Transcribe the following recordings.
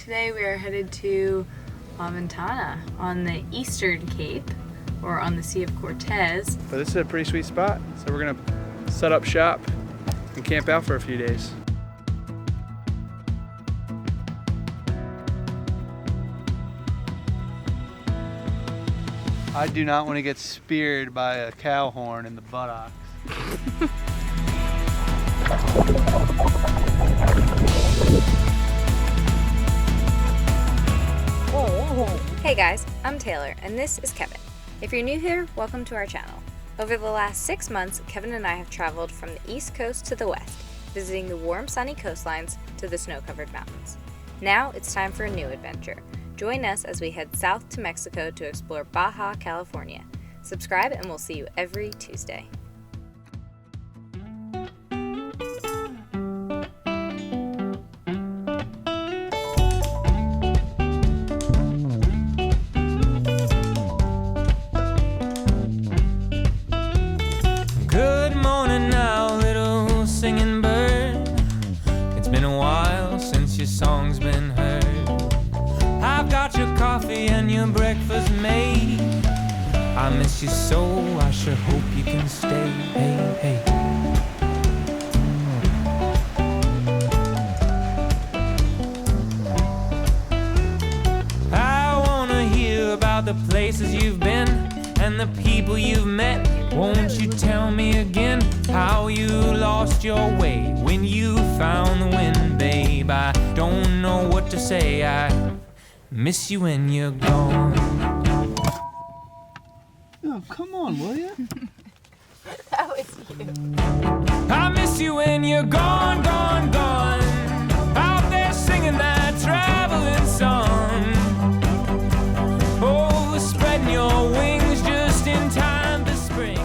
today we are headed to Ventana on the eastern cape, or on the Sea of Cortez. But this is a pretty sweet spot, so we're gonna set up shop and camp out for a few days. I do not want to get speared by a cow horn in the buttocks. Hey guys, I'm Taylor and this is Kevin. If you're new here, welcome to our channel. Over the last 6 months, Kevin and I have traveled from the east coast to the west, visiting the warm sunny coastlines to the snow-covered mountains. Now it's time for a new adventure. Join us as we head south to Mexico to explore Baja, California. Subscribe and we'll see you every Tuesday. Good morning now, little singing bird. It's been a while since your song's been heard. I've got your coffee and your breakfast made. I miss you so, I sure hope you can stay. Hey, hey. I wanna hear about the places you've been and the people you've met. Won't you tell me again how you lost your way when you found the wind, babe? I don't know what to say. I miss you when you're gone. Oh, come on, will you? That was you. I miss you when you're gone, gone, gone. Out there singing that traveling song. Oh, spreading your wings just in time to spring.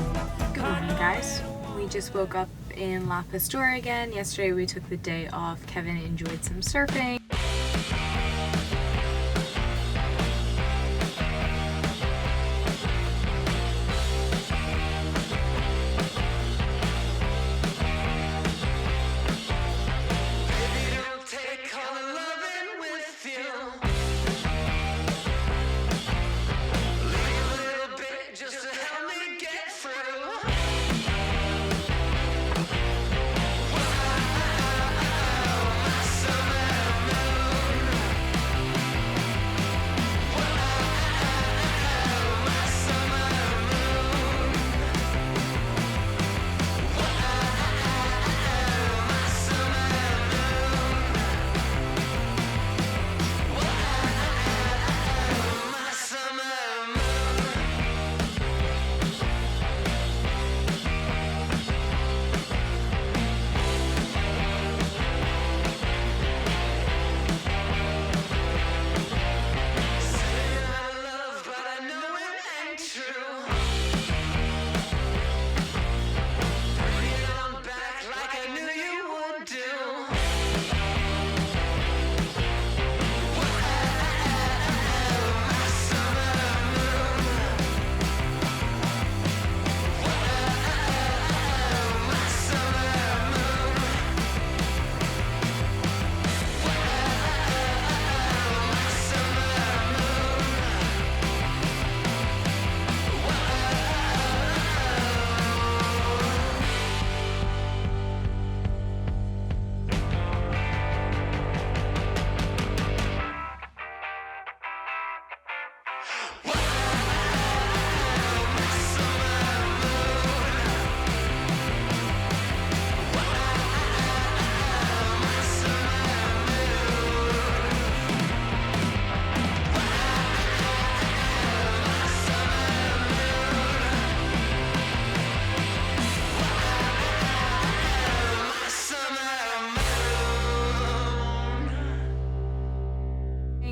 Good morning, guys. We just woke up in La Pastora again. Yesterday we took the day off. Kevin enjoyed some surfing.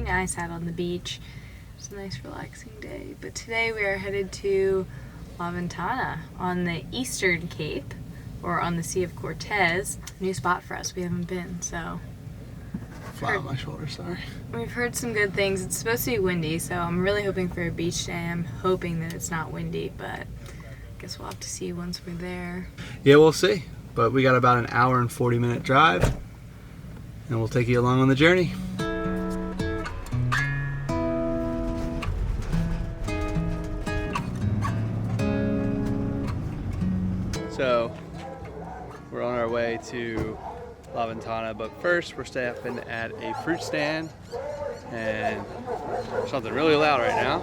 Nice out on the beach. It's a nice relaxing day. But today we are headed to La Ventana on the eastern cape, or on the Sea of Cortez. New spot for us. We haven't been, so. Flat on my shoulder, sorry. We've heard some good things. It's supposed to be windy, so I'm really hoping for a beach day. I'm hoping that it's not windy, but I guess we'll have to see once we're there. Yeah, we'll see. But we got about an hour and 40-minute drive, and we'll take you along on the journey. So we're on our way to La Ventana, but first we're stopping at a fruit stand and something really loud right now.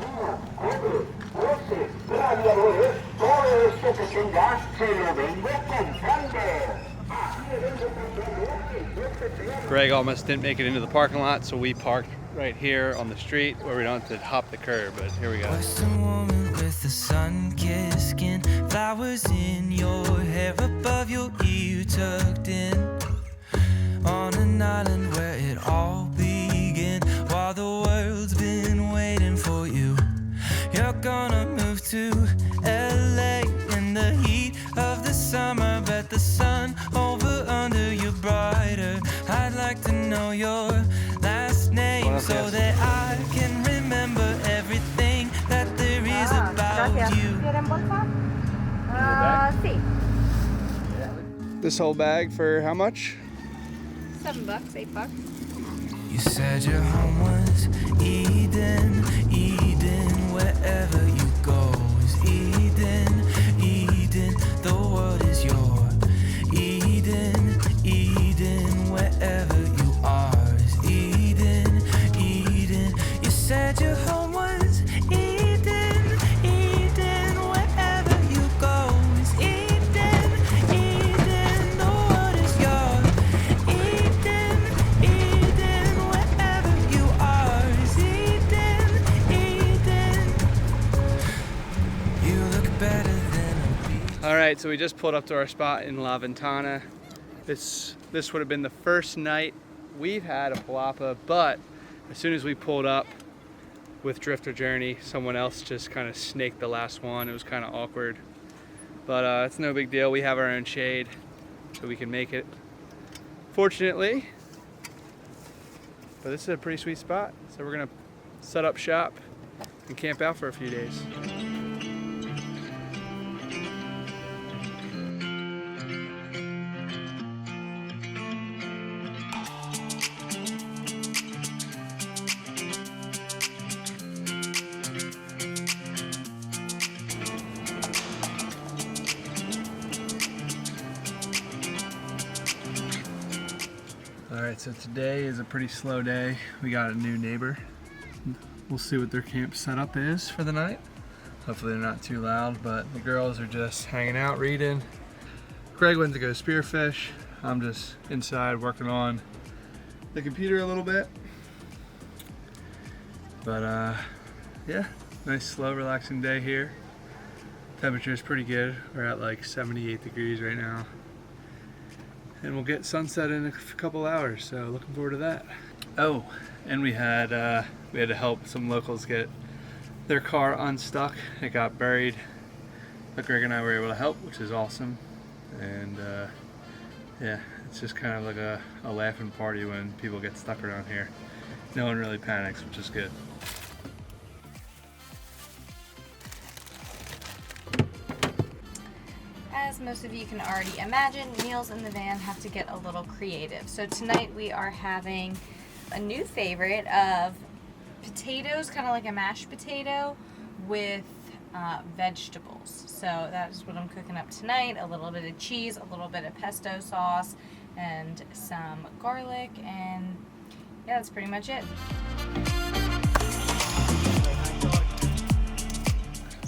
Greg almost didn't make it into the parking lot, so we parked right here on the street where we don't have to hop the curb, but here we go. Western woman with the sun-kissed skin, flowers in your hair, above your ear tucked in, on an island where it all began, while the world's been waiting for you. You're gonna move to LA in the heat of the summer, bet the sun over under you brighter. I'd like to know your last name so that I can remember everything that there is about you. This whole bag for how much? $7, $8. You said your home was Eden, Eden, wherever you go is Eden, Eden, the world is your Eden, Eden, wherever you are is Eden, Eden. You said your home was Eden, Eden, wherever you go is Eden, Eden, the world is yours. Eden, Eden, wherever you are is Eden, Eden. You look better than a beach. All right, so we just pulled up to our spot in La Ventana. This would have been the first night we've had a palapa, but as soon as we pulled up with Drifter Journey, someone else just kind of snaked the last one. It was kind of awkward, but it's no big deal. We have our own shade, so we can make it, fortunately. But this is a pretty sweet spot, so we're gonna set up shop and camp out for a few days. Alright, so today is a pretty slow day. We got a new neighbor. We'll see what their camp setup is for the night. Hopefully they're not too loud, but the girls are just hanging out, reading. Greg went to go spearfish. I'm just inside working on the computer a little bit. But yeah, nice slow relaxing day here. Temperature is pretty good. We're at like 78 degrees right now. And we'll get sunset in a couple hours, so looking forward to that. Oh, and we had to help some locals get their car unstuck. It got buried, but Greg and I were able to help, which is awesome. And yeah, it's just kind of like a laughing party when people get stuck around here. No one really panics, which is good. As most of you can already imagine, meals in the van have to get a little creative. So tonight we are having a new favorite of potatoes, kind of like a mashed potato with vegetables. So that is what I'm cooking up tonight. A little bit of cheese, a little bit of pesto sauce, and some garlic, and yeah, that's pretty much it.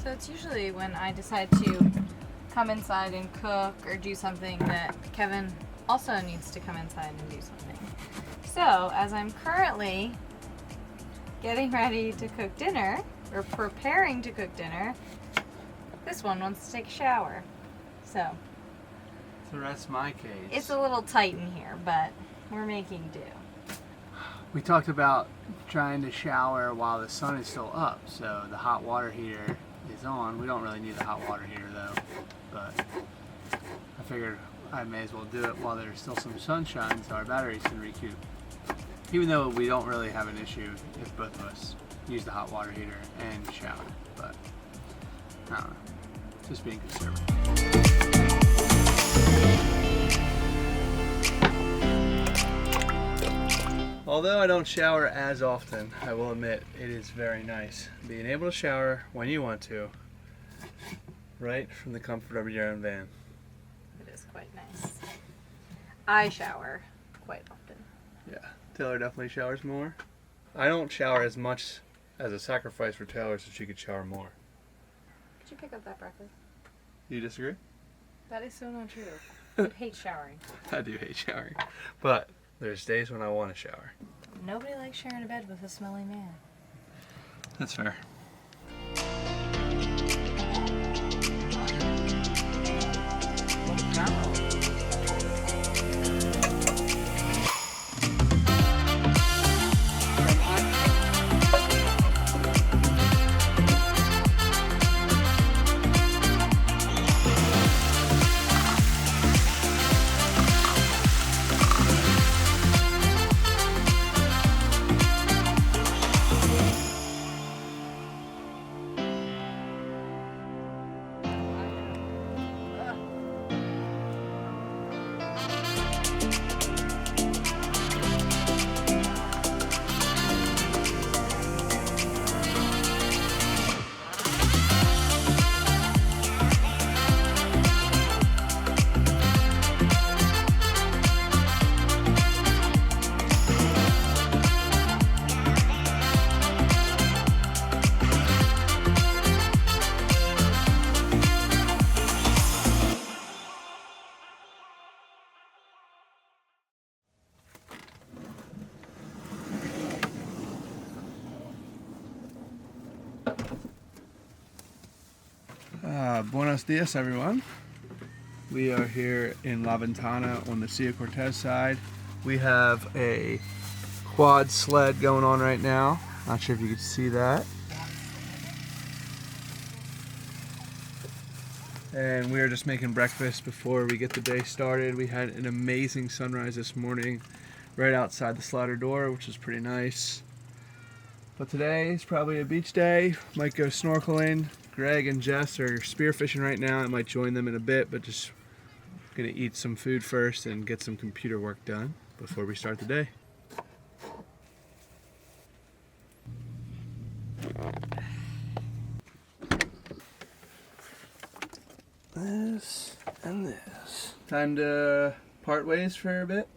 So it's usually when I decide to come inside and cook or do something that Kevin also needs to come inside and do something. So as I'm currently getting ready to cook dinner, or preparing to cook dinner, this one wants to take a shower. So that's my case. it's a little tight in here, but we're making do. We talked about trying to shower while the sun is still up, so the hot water heater is on. We don't really need the hot water heater though, but I figured I may as well do it while there's still some sunshine so our batteries can recoup. Even though we don't really have an issue if both of us use the hot water heater and shower, but I don't know, just being conservative. Although I don't shower as often, I will admit it is very nice being able to shower when you want to, right from the comfort of your own van. quite nice. I shower quite often. Yeah, Taylor definitely showers more. I don't shower as much as a sacrifice for Taylor so she could shower more. Could you pick up that broccoli? You disagree? That is so not true. I hate showering. I do hate showering. But there's days when I want to shower. Nobody likes sharing a bed with a smelly man. That's fair. Buenos dias, everyone. We are here in La Ventana on the Sea of Cortez side. We have a quad sled going on right now. Not sure if you can see that. And we are just making breakfast before we get the day started. We had an amazing sunrise this morning right outside the slider door, which is pretty nice. But today is probably a beach day. Might go snorkeling. Greg and Jess are spearfishing right now. I might join them in a bit, but just gonna eat some food first and get some computer work done before we start the day. This and this. Time to part ways for a bit.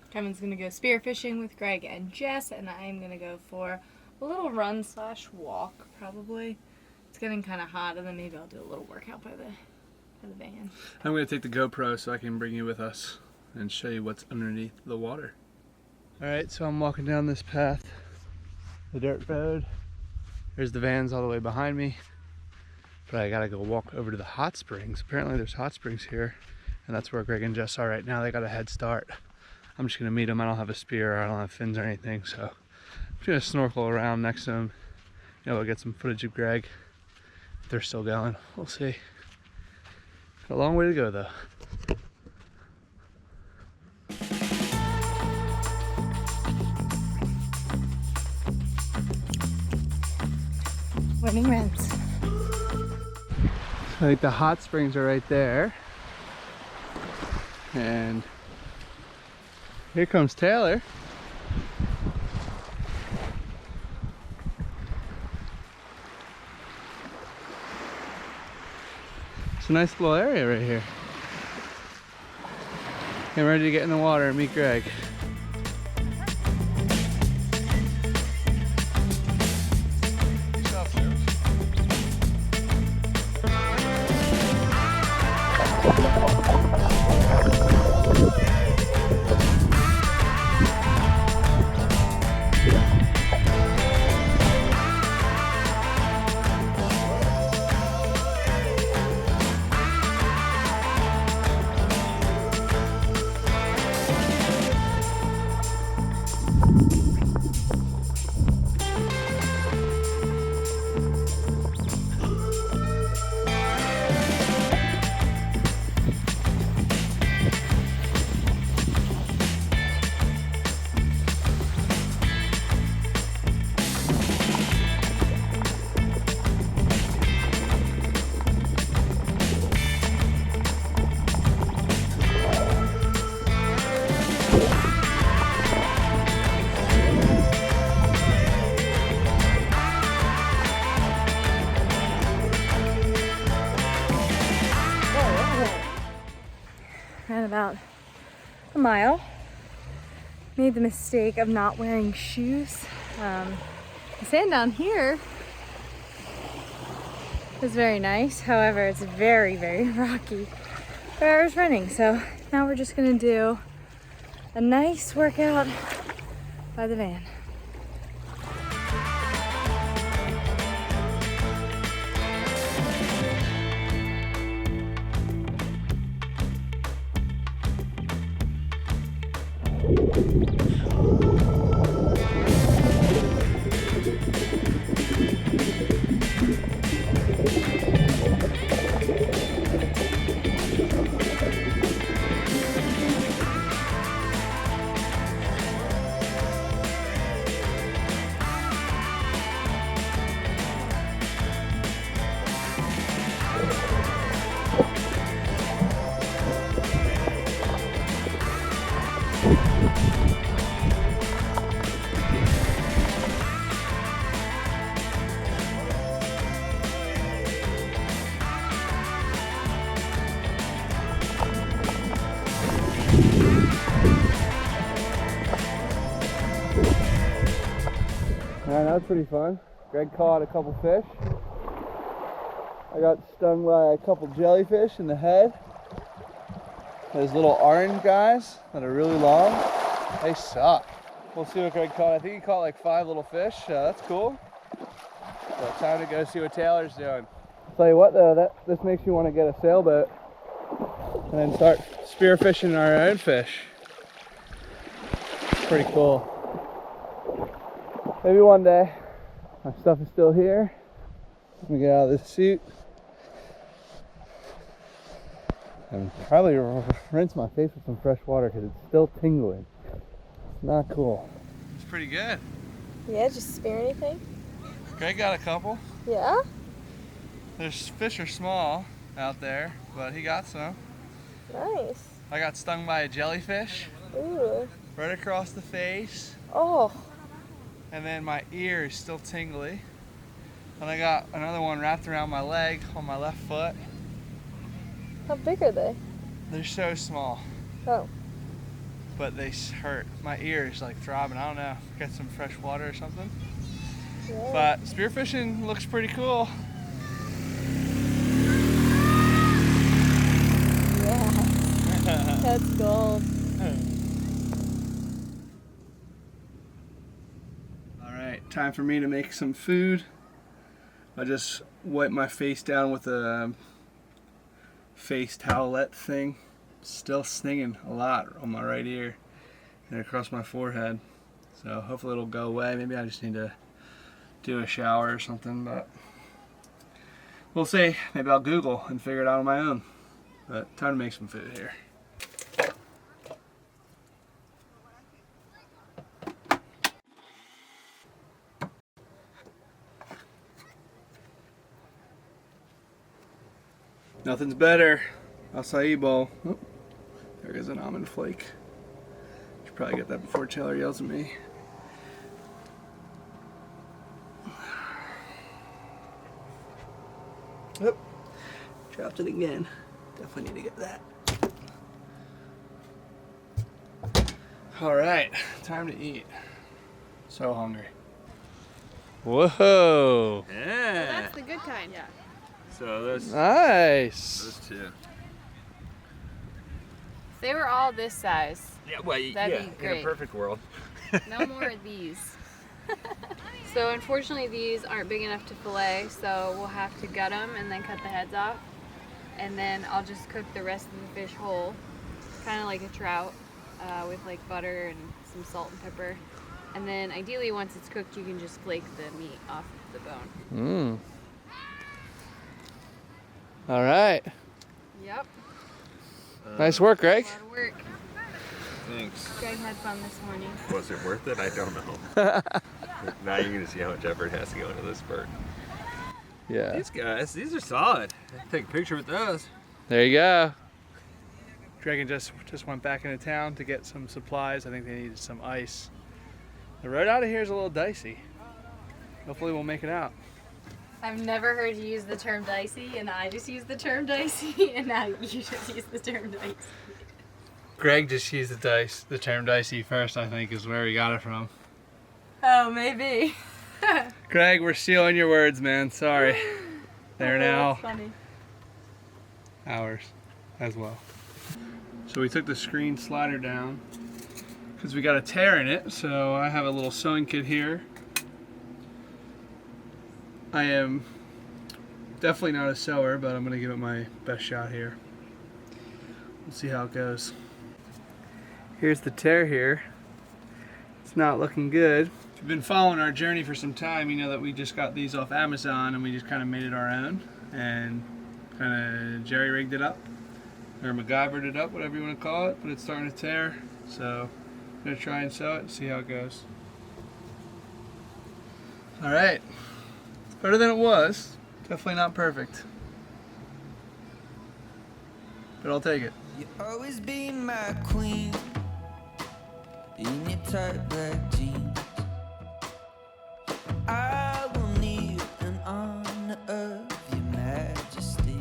Kevin's gonna go spearfishing with Greg and Jess, and I'm gonna go for a little run / walk, probably. It's getting kind of hot, and then maybe I'll do a little workout by the van. I'm going to take the GoPro so I can bring you with us and show you what's underneath the water. Alright, so I'm walking down this path, the dirt road. There's the vans all the way behind me. But I gotta go walk over to the hot springs. Apparently there's hot springs here, and that's where Greg and Jess are right now. They got a head start. I'm just gonna meet them. I don't have a spear, I don't have fins or anything, so I'm just gonna snorkel around next to them. You know, we'll get some footage of Greg. If they're still going, we'll see. Got a long way to go though. Winning rents. I think the hot springs are right there. And here comes Taylor. It's a nice little area right here. I'm ready to get in the water and meet Greg. a mile. Made the mistake of not wearing shoes. The sand down here is very nice. However, it's very, very rocky where I was running. So now we're just gonna do a nice workout by the van. Alright, that was pretty fun. Greg caught a couple fish. I got stung by a couple jellyfish in the head. Those little orange guys that are really long, they suck. We'll see what Greg caught. I think he caught like 5 little fish. That's cool. So time to go see what Taylor's doing. Tell you what though, this makes you want to get a sailboat and then start spearfishing our own fish. Pretty cool. Maybe one day. My stuff is still here. Let me get out of this suit. And probably rinse my face with some fresh water because it's still tingling. It's not cool. It's pretty good. Yeah, just spear anything? Greg got a couple. Yeah? There's fish are small out there, but he got some. Nice. I got stung by a jellyfish. Ooh. Right across the face. Oh. And then my ear is still tingly. And I got another one wrapped around my leg on my left foot. How big are they? They're so small. Oh. But they hurt. My ear is like throbbing. I don't know. Get some fresh water or something. Yeah. But spearfishing looks pretty cool. Yeah. That's gold. Alright, time for me to make some food. I just wiped my face down with a face towelette thing. Still stinging a lot on my right ear and across my forehead. So hopefully it'll go away. Maybe I just need to do a shower or something, but we'll see. Maybe I'll Google and figure it out on my own. But time to make some food here. Nothing's better. Acai bowl. Oh, there goes an almond flake. Should probably get that before Taylor yells at me. Oh, dropped it again. Definitely need to get that. Alright, time to eat. So hungry. Whoa! Yeah. That's the good kind. Yeah. So those Nice! two. If they were all this size, Yeah, well, That'd yeah, be in great. a perfect world. no more of these. So unfortunately these aren't big enough to fillet, so we'll have to gut them and then cut the heads off. And then I'll just cook the rest of the fish whole, kind of like a trout, with like butter and some salt and pepper. And then ideally once it's cooked you can just flake the meat off the bone. All right. Yep, Nice work, Greg. a lot of work. Thanks. Greg had fun this morning. Was it worth it? I don't know. Now you're gonna see how much effort has to go into this bird. Yeah. These guys, these are solid. Take a picture with those. There you go. Dragon just went back into town to get some supplies. I think they needed some ice. The road out of here is a little dicey. Hopefully we'll make it out. I've never heard you use the term dicey, and I just use the term dicey, and now you just use the term dicey. Greg just used the term dicey first, I think, is where he got it from. Oh, maybe. Greg, we're stealing your words, man. Sorry. They're now Funny. ours as well. So we took the screen slider down because we got a tear in it. So I have a little sewing kit here. I am definitely not a sewer, but I'm gonna give it my best shot here. We'll see how it goes. Here's the tear here. It's not looking good. If you've been following our journey for some time, you know that we just got these off Amazon and we just kind of made it our own and kind of jerry-rigged it up, or MacGyvered it up, whatever you want to call it, but it's starting to tear. So I'm gonna try and sew it and see how it goes. All right, it's better than it was. Definitely not perfect, but I'll take it. You always be my queen in your tight black jeans. I will kneel in honor of your majesty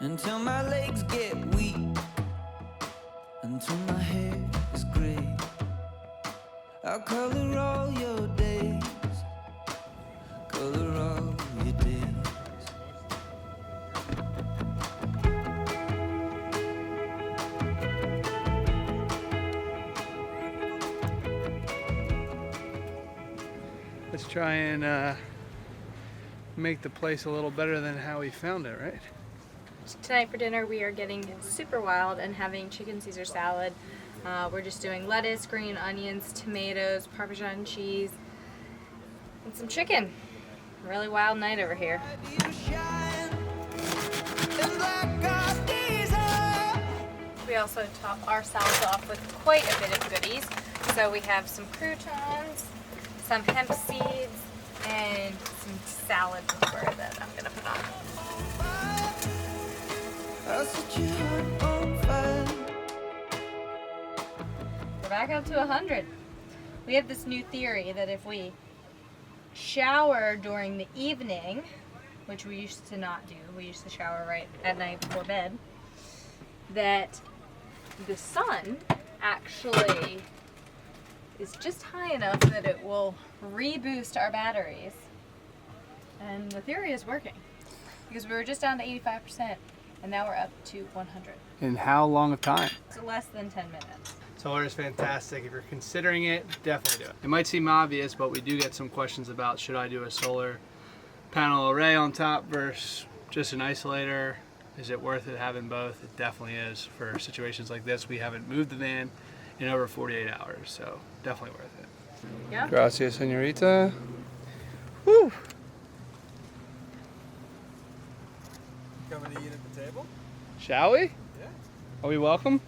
until my legs get weak, until my hair is gray. I'll color all your days, color all your days. Let's try and make the place a little better than how we found it, right? Tonight for dinner we are getting super wild and having chicken Caesar salad. We're just doing lettuce, green onions, tomatoes, Parmesan cheese, and some chicken. Really wild night over here. We also top our salads off with quite a bit of goodies. So we have some croutons, some hemp seeds, and some salad liqueur that I'm gonna put on. We're back up to 100. We have this new theory that if we shower during the evening, which we used to not do, we used to shower right at night before bed, that the sun actually is just high enough that it will reboost our batteries. And the theory is working because we were just down to 85% and now we're up to 100. In how long of time? So less than 10 minutes. Solar is fantastic. If you're considering it, definitely do it. It might seem obvious, but we do get some questions about should I do a solar panel array on top versus just an isolator? Is it worth it having both? It definitely is. For situations like this, we haven't moved the van in over 48 hours, so definitely worth it. Yeah. Gracias, señorita. Woo! Coming to eat at the table? Shall we? Yeah. Are we welcome?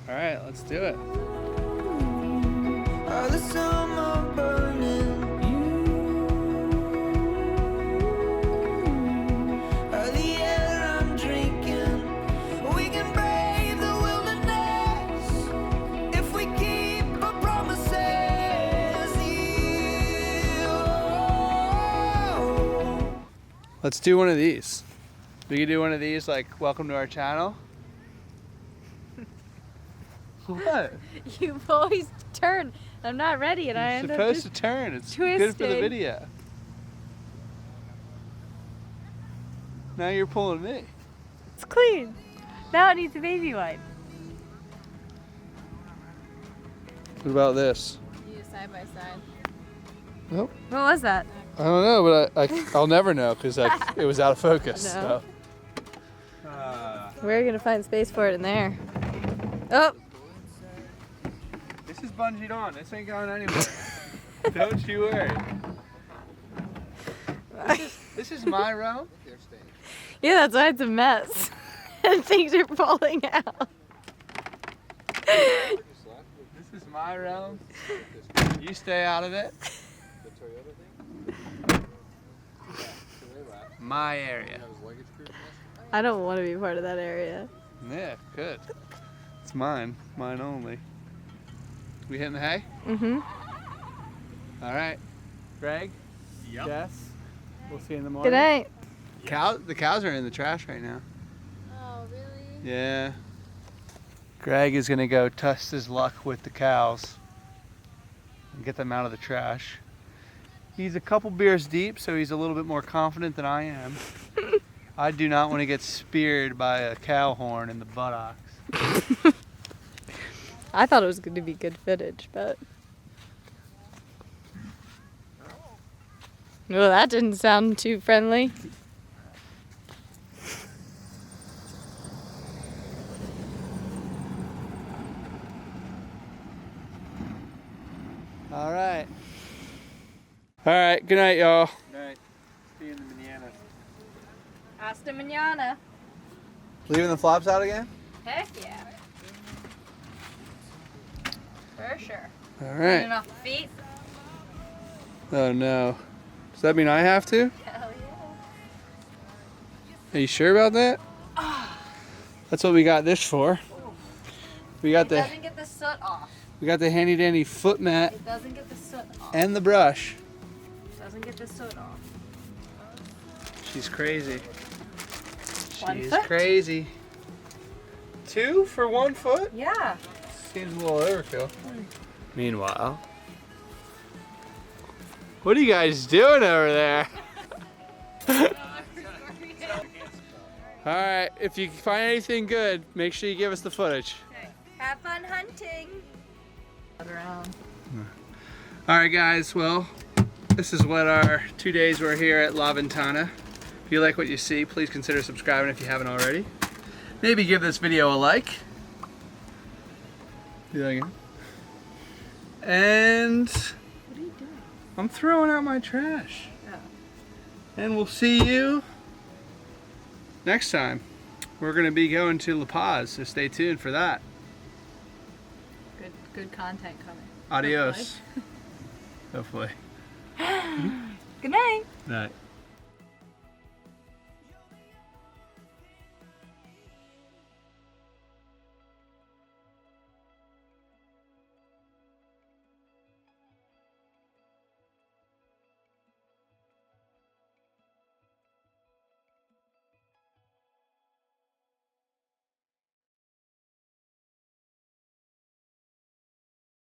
All right, let's do it. All the summer burning, all the air I'm drinking. We can brave the wilderness if we keep our promises. Let's do one of these. We could do one of these, like, welcome to our channel. What? You've always turned. I'm not ready and I It's end up supposed just to turn. It's good for the twisting. video. Now you're pulling me. It's clean. Now it needs a baby wipe. What about this? You side by side. Nope. What was that? I don't know, but I'll never know because it was out of focus. No. So. We're gonna find space for it in there. Oh, This is bungeed on. This ain't going anywhere. Don't you worry. This is my realm. yeah, that's why it's a mess. And things are falling out. This is my realm. You stay out of it. My area. I don't want to be part of that area. Yeah, good. It's mine. Mine only. We hitting the hay? Mm-hmm. All right. Greg? Yep. Jess? We'll see you in the morning. Good night. The cows are in the trash right now. Oh, really? Yeah. Greg is gonna go test his luck with the cows and get them out of the trash. He's a couple beers deep, so he's a little bit more confident than I am. I do not want to get speared by a cow horn in the buttocks. I thought it was going to be good footage, but... Well, that didn't sound too friendly. All right. All right, good night, y'all. Good night. See you in the manana. Hasta mañana. Leaving the flops out again? Heck yeah. For sure. All Turning right. off the feet. Oh no. Does that mean I have to? Hell yeah. Are you sure about that? That's what we got this for. We got It the doesn't get the soot off. handy dandy foot mat It doesn't get the soot off. and the brush. It doesn't get the soot off. She's crazy. One She's foot? crazy. 2 for 1 foot? Yeah. Seems a little overkill. Meanwhile, what are you guys doing over there? Alright, if you find anything good, make sure you give us the footage. Okay. Have fun hunting. Around. Alright guys, well, this is what our 2 days were here at La Ventana. If you like what you see, please consider subscribing if you haven't already. Maybe give this video a like. Do that again. And What are you doing? I'm throwing out my trash. Oh. And we'll see you next time. We're going to be going to La Paz, so stay tuned for that. Good content coming. Adios. Hopefully. Good night. Night.